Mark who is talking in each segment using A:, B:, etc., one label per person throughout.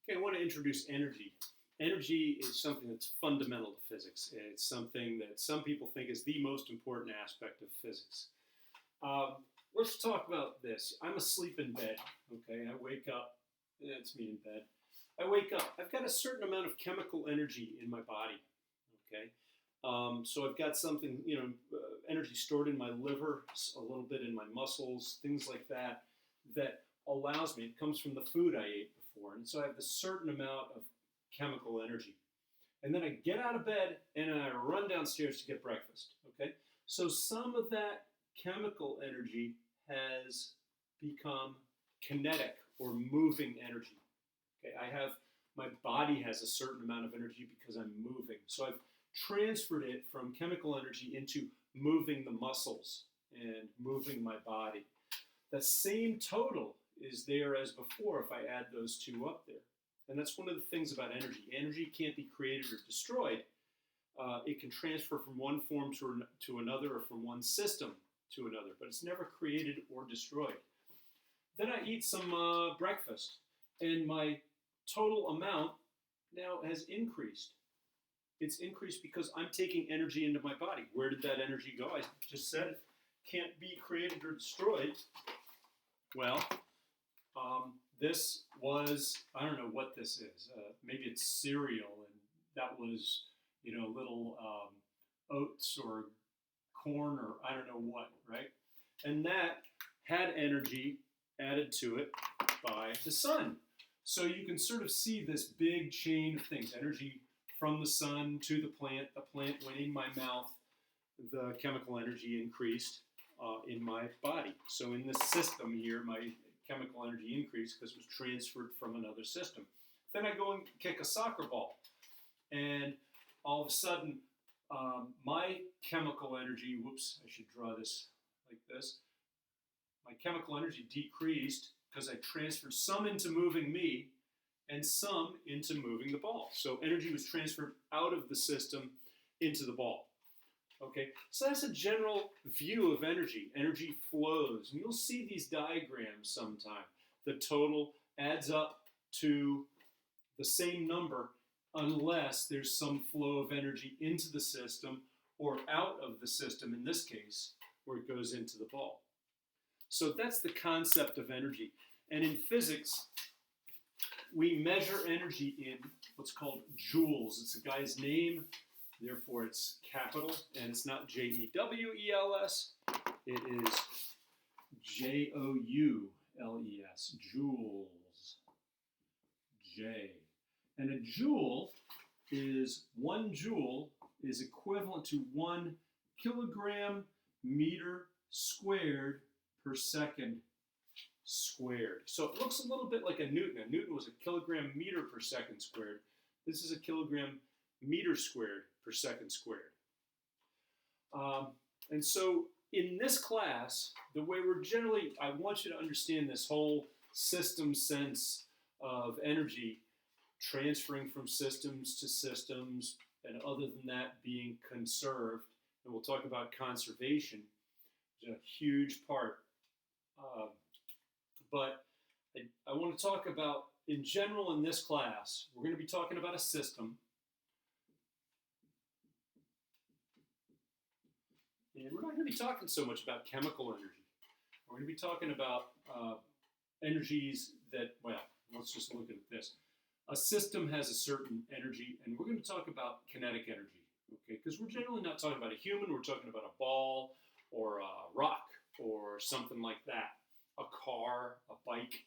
A: Okay, I want to introduce energy. Energy is something that's fundamental to physics. It's something that some people think is the most important aspect of physics. Um, let's talk about this. I'm asleep in bed. Okay, I wake up. That's me in bed. I wake up. I've got a certain amount of chemical energy in my body. Okay, so I've got something, energy stored in my liver, a little bit in my muscles, things like that, that allows me. It comes from the food I ate before, and so I have this certain amount of chemical energy. And then I get out of bed and I run downstairs to get breakfast. Okay, so some of that chemical energy has become kinetic or moving energy. Okay, my body has a certain amount of energy because I'm moving. So I've transferred it from chemical energy into moving the muscles and moving my body. The same total is there as before if I add those two up there. And that's one of the things about energy. Energy can't be created or destroyed. It can transfer from one form to another, or from one system to another, but it's never created or destroyed. Then I eat some breakfast, and my total amount now has increased. It's increased because I'm taking energy into my body. Where did that energy go? I just said it can't be created or destroyed. Well, this was, I don't know what this is. Maybe it's cereal, and that was, little oats or corn or I don't know what, right? And that had energy added to it by the sun. So you can sort of see this big chain of things. Energy from the sun to the plant went in my mouth, the chemical energy increased in my body. So in this system here, my chemical energy increased because it was transferred from another system. Then I go and kick a soccer ball, and all of a sudden, my chemical energy, whoops, I should draw this like this. My chemical energy decreased because I transferred some into moving me and some into moving the ball. So energy was transferred out of the system into the ball. Okay, so that's a general view of energy. Energy flows, and you'll see these diagrams sometime. The total adds up to the same number unless there's some flow of energy into the system or out of the system, in this case, where it goes into the ball. So that's the concept of energy. And in physics, we measure energy in what's called joules. It's a guy's name, therefore it's capital, and it's not J-E-W-E-L-S. It is J-O-U-L-E-S, joules, J. And a joule is, 1 joule is equivalent to 1 kilogram meter squared per second squared. So it looks a little bit like a Newton. A Newton was a kilogram meter per second squared. This is a kilogram meter squared per second squared. And so in this class, the way I want you to understand this whole system sense of energy transferring from systems to systems, and other than that being conserved. And we'll talk about conservation, which is a huge part. But I want to talk about, in general in this class, we're going to be talking about a system. And we're not going to be talking so much about chemical energy. We're going to be talking about energies that, well, let's just look at this. A system has a certain energy, and we're going to talk about kinetic energy, okay? Because we're generally not talking about a human, we're talking about a ball or a rock or something like that, a car, a bike.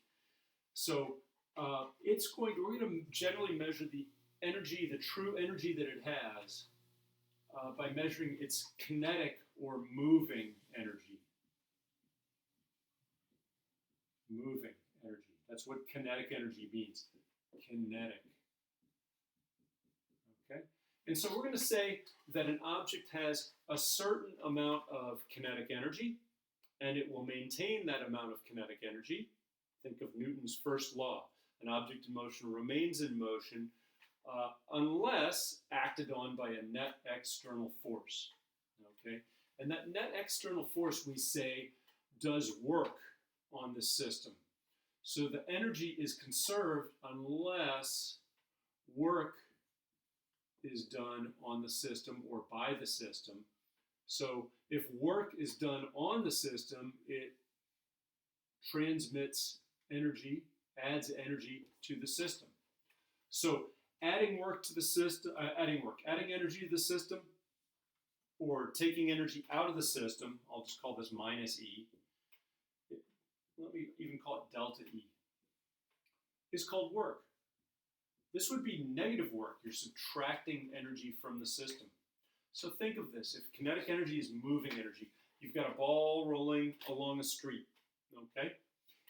A: So we're going to generally measure the energy, the true energy that it has, by measuring its kinetic or moving energy. Moving energy. That's what kinetic energy means. Kinetic. Okay? And so we're going to say that an object has a certain amount of kinetic energy, and it will maintain that amount of kinetic energy. Think of Newton's first law. An object in motion remains in motion unless acted on by a net external force. Okay? And that net external force, we say, does work on the system. So the energy is conserved unless work is done on the system or by the system. So if work is done on the system, it transmits energy, adds energy to the system. So adding work to the system, adding energy to the system, or taking energy out of the system, I'll just call this minus E. Let me even call it delta E, is called work. This would be negative work. You're subtracting energy from the system. So think of this. If kinetic energy is moving energy, you've got a ball rolling along a street, okay?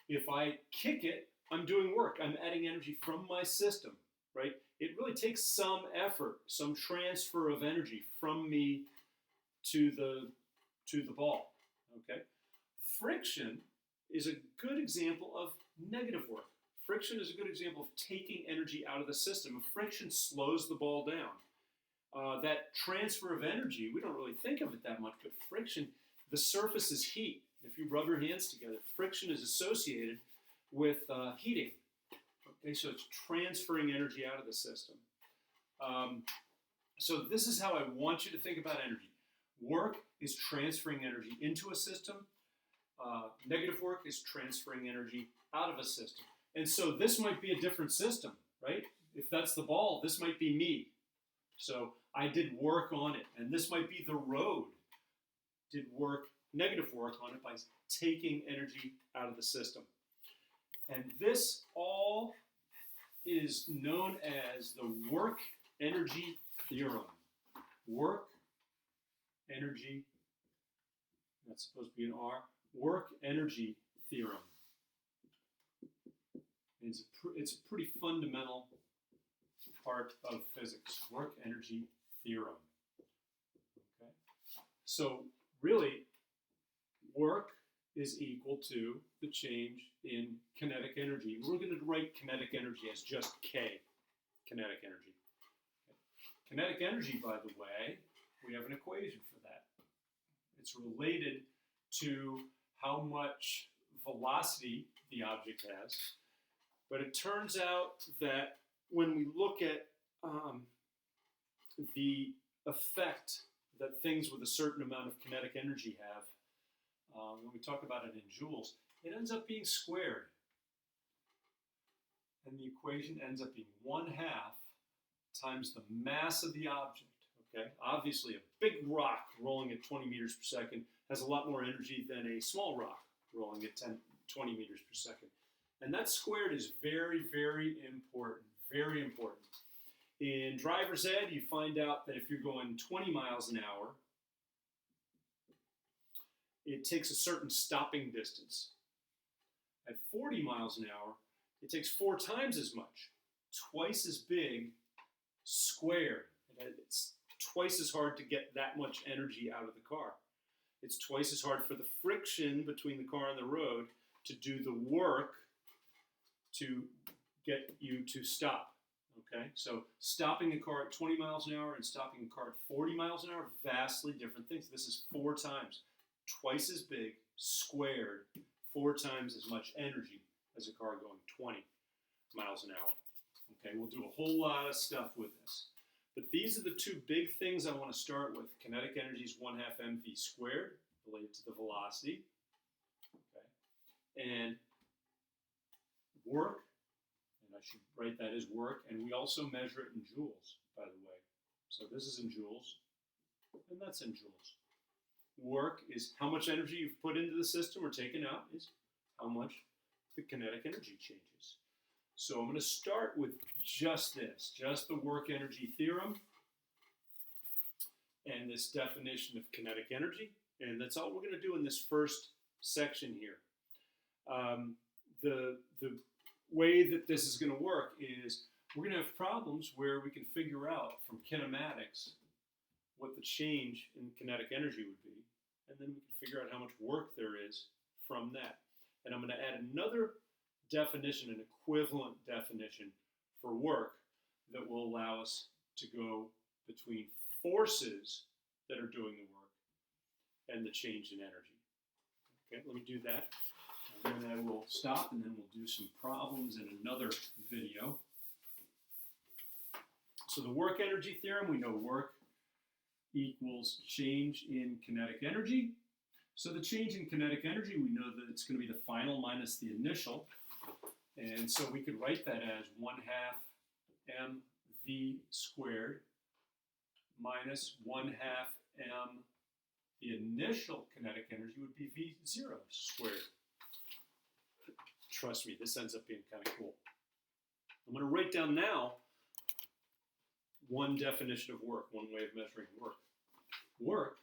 A: If I kick it, I'm doing work. I'm adding energy from my system, right? It really takes some effort, some transfer of energy from me to the ball, okay? Friction is a good example of negative work. Friction is a good example of taking energy out of the system. Friction slows the ball down. That transfer of energy, we don't really think of it that much, but friction, the surface is heat. If you rub your hands together, friction is associated with heating. Okay, so it's transferring energy out of the system. So this is how I want you to think about energy. Work is transferring energy into a system. Negative work is transferring energy out of a system. And so this might be a different system, right? If that's the ball, this might be me. So I did work on it. And this might be the road. Did negative work on it by taking energy out of the system. And this all is known as the work-energy theorem. Work-energy, that's supposed to be an R, work-energy theorem. It's a pretty fundamental part of physics, work-energy theorem. Okay? So really, work is equal to the change in kinetic energy. We're going to write kinetic energy as just K, kinetic energy. Okay. Kinetic energy, by the way, we have an equation for that. It's related to how much velocity the object has. But it turns out that when we look at the effect that things with a certain amount of kinetic energy have, when we talk about it in joules, it ends up being squared. And the equation ends up being 1/2 times the mass of the object. Okay? Obviously, a big rock rolling at 20 meters per second has a lot more energy than a small rock rolling at 20 meters per second. And that squared is very, very important. Very important. In driver's ed, you find out that if you're going 20 miles an hour, it takes a certain stopping distance. At 40 miles an hour, it takes 4 times as much, twice as big, squared. It's twice as hard to get that much energy out of the car. It's twice as hard for the friction between the car and the road to do the work to get you to stop. Okay, so stopping a car at 20 miles an hour and stopping a car at 40 miles an hour, vastly different things. This is 4 times, twice as big, squared, 4 times as much energy as a car going 20 miles an hour. Okay, we'll do a whole lot of stuff with this. But these are the 2 big things I want to start with. Kinetic energy is 1/2 mv squared, related to the velocity. Okay, and work, and I should write that as work, and we also measure it in joules, by the way. So this is in joules, and that's in joules. Work is how much energy you've put into the system or taken out, is how much the kinetic energy changes. So I'm going to start with just this, just the work-energy theorem, and this definition of kinetic energy, and that's all we're going to do in this first section here. The way that this is going to work is we're going to have problems where we can figure out from kinematics what the change in kinetic energy would be, and then we can figure out how much work there is from that. And I'm going to add another definition, an equivalent definition for work that will allow us to go between forces that are doing the work and the change in energy. Okay, let me do that. And then I will stop, and then we'll do some problems in another video. So the work energy theorem, we know work equals change in kinetic energy. So the change in kinetic energy, we know that it's going to be the final minus the initial. And so we could write that as 1/2 mv squared minus 1/2 m. The initial kinetic energy would be v0 squared. Trust me, this ends up being kind of cool. I'm going to write down now one definition of work, one way of measuring work. Work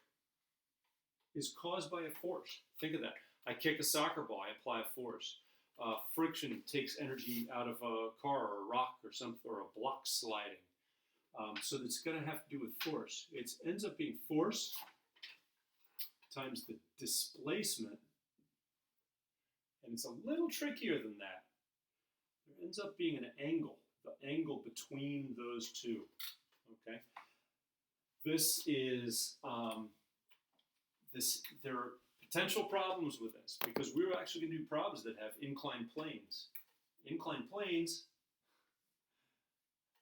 A: is caused by a force. Think of that. I kick a soccer ball, I apply a force. Friction takes energy out of a car or a rock or something, or a block sliding. So it's going to have to do with force. It ends up being force times the displacement, and it's a little trickier than that. There ends up being an angle, the angle between those two. Okay, this is there are potential problems with this because we're actually going to do problems that have inclined planes. Inclined planes,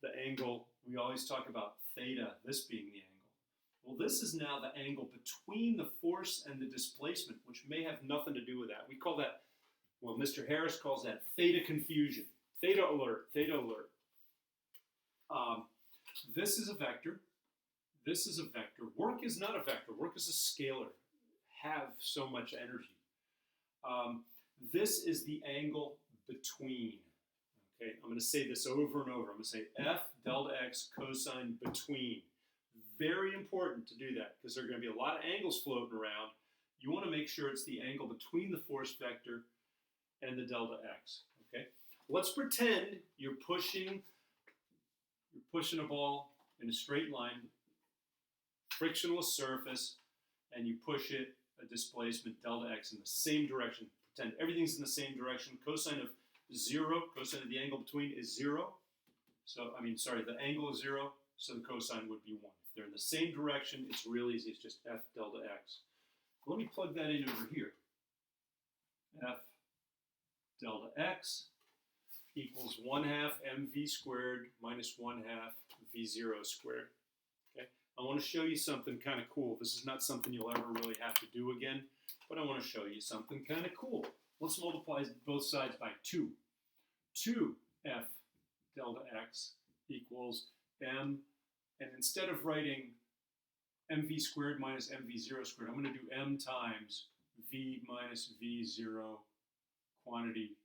A: the angle, we always talk about theta, this being the angle. Well, this is now the angle between the force and the displacement, which may have nothing to do with that. We call that, well, Mr. Harris calls that theta confusion. Theta alert, theta alert. This is a vector. This is a vector. Work is not a vector. Work is a scalar. Have so much energy. This is the angle between. Okay, I'm going to say this over and over. I'm going to say f delta x cosine between. Very important to do that because there are going to be a lot of angles floating around. You want to make sure it's the angle between the force vector and the delta x. Okay, let's pretend you're pushing a ball in a straight line, frictionless surface, and you push it a displacement delta x in the same direction. Pretend everything's in the same direction. Cosine of 0, cosine of the angle between is 0. So, the angle is 0, so the cosine would be 1. If they're in the same direction, it's real easy. It's just f delta x. Let me plug that in over here. F delta x equals 1/2 mv squared minus 1/2 v0 squared. Okay? I want to show you something kind of cool. This is not something you'll ever really have to do again, but I want to show you something kind of cool. Let's multiply both sides by 2. 2f delta x equals m, and instead of writing mv squared minus mv0 squared, I'm going to do m times v minus v0 quantity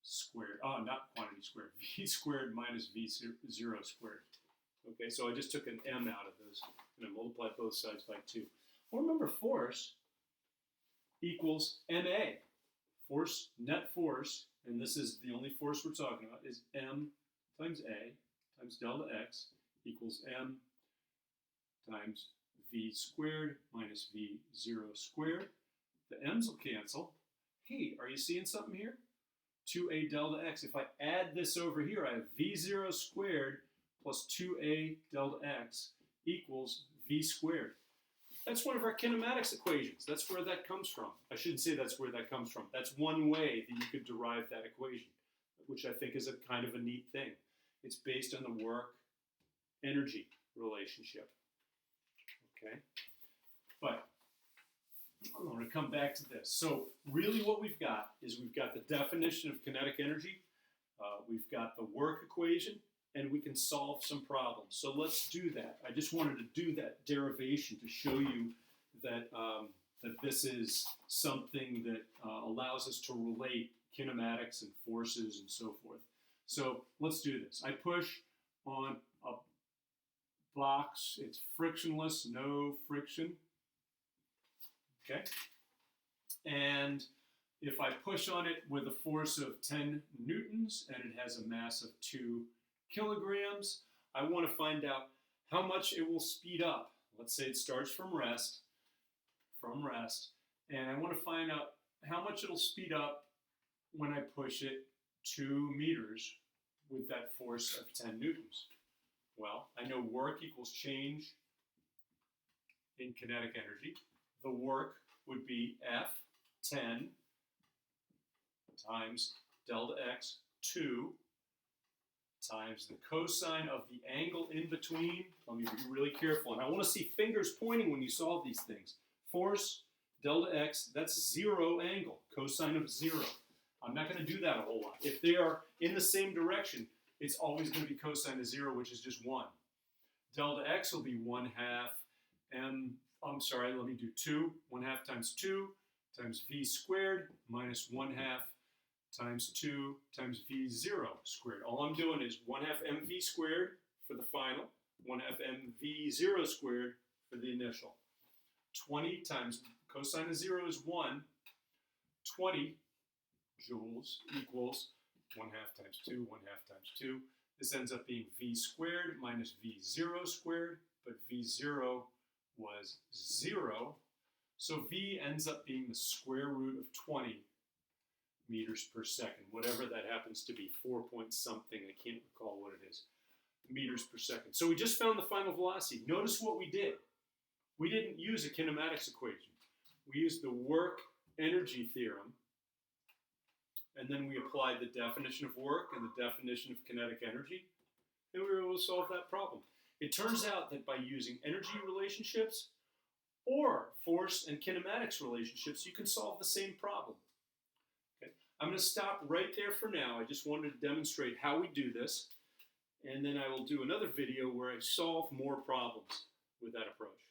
A: squared. Oh, not quantity squared. V squared minus v0 squared. Okay, so I just took an m out of those, and I multiplied both sides by 2. Well, remember, force equals ma. Force, net force, and this is the only force we're talking about, is m times a times delta x equals m times v squared minus v0 squared. The m's will cancel. Hey, are you seeing something here? 2a delta x. If I add this over here, I have v0 squared plus 2a delta x equals v squared. That's one of our kinematics equations. That's where that comes from. I shouldn't say that's where that comes from. That's one way that you could derive that equation, which I think is a kind of a neat thing. It's based on the work-energy relationship. Okay? But I'm going to come back to this. So really what we've got is we've got the definition of kinetic energy, we've got the work equation, and we can solve some problems. So let's do that. I just wanted to do that derivation to show you that, that this is something that allows us to relate kinematics and forces and so forth. So let's do this. I push on a box. It's frictionless, no friction. Okay? And if I push on it with a force of 10 newtons and it has a mass of 2 kilograms, I want to find out how much it will speed up. Let's say it starts from rest, and I want to find out how much it'll speed up when I push it 2 meters with that force of 10 newtons. Well, I know work equals change in kinetic energy. The work would be F10 times delta x, 2, times the cosine of the angle in between. Let me be really careful. And I want to see fingers pointing when you solve these things. Force, delta x, that's 0 angle, cosine of 0. I'm not going to do that a whole lot. If they are in the same direction, it's always going to be cosine of 0, which is just 1. Delta x will be 1/2 m, I'm sorry, let me do 2. 1/2 times 2 times v squared minus 1/2 times 2 times v0 squared. All I'm doing is 1/2 mv squared for the final, 1/2 mv0 squared for the initial. 20 times cosine of 0 is 1. 20 joules equals 1/2 times 2, 1/2 times 2. This ends up being v squared minus v0 squared, but v0 was 0. So v ends up being the square root of 20 meters per second, whatever that happens to be, 4 point something, I can't recall what it is, meters per second. So we just found the final velocity. Notice what we did. We didn't use a kinematics equation. We used the work-energy theorem, and then we applied the definition of work and the definition of kinetic energy, and we were able to solve that problem. It turns out that by using energy relationships or force and kinematics relationships, you can solve the same problem. Okay? I'm going to stop right there for now. I just wanted to demonstrate how we do this, and then I will do another video where I solve more problems with that approach.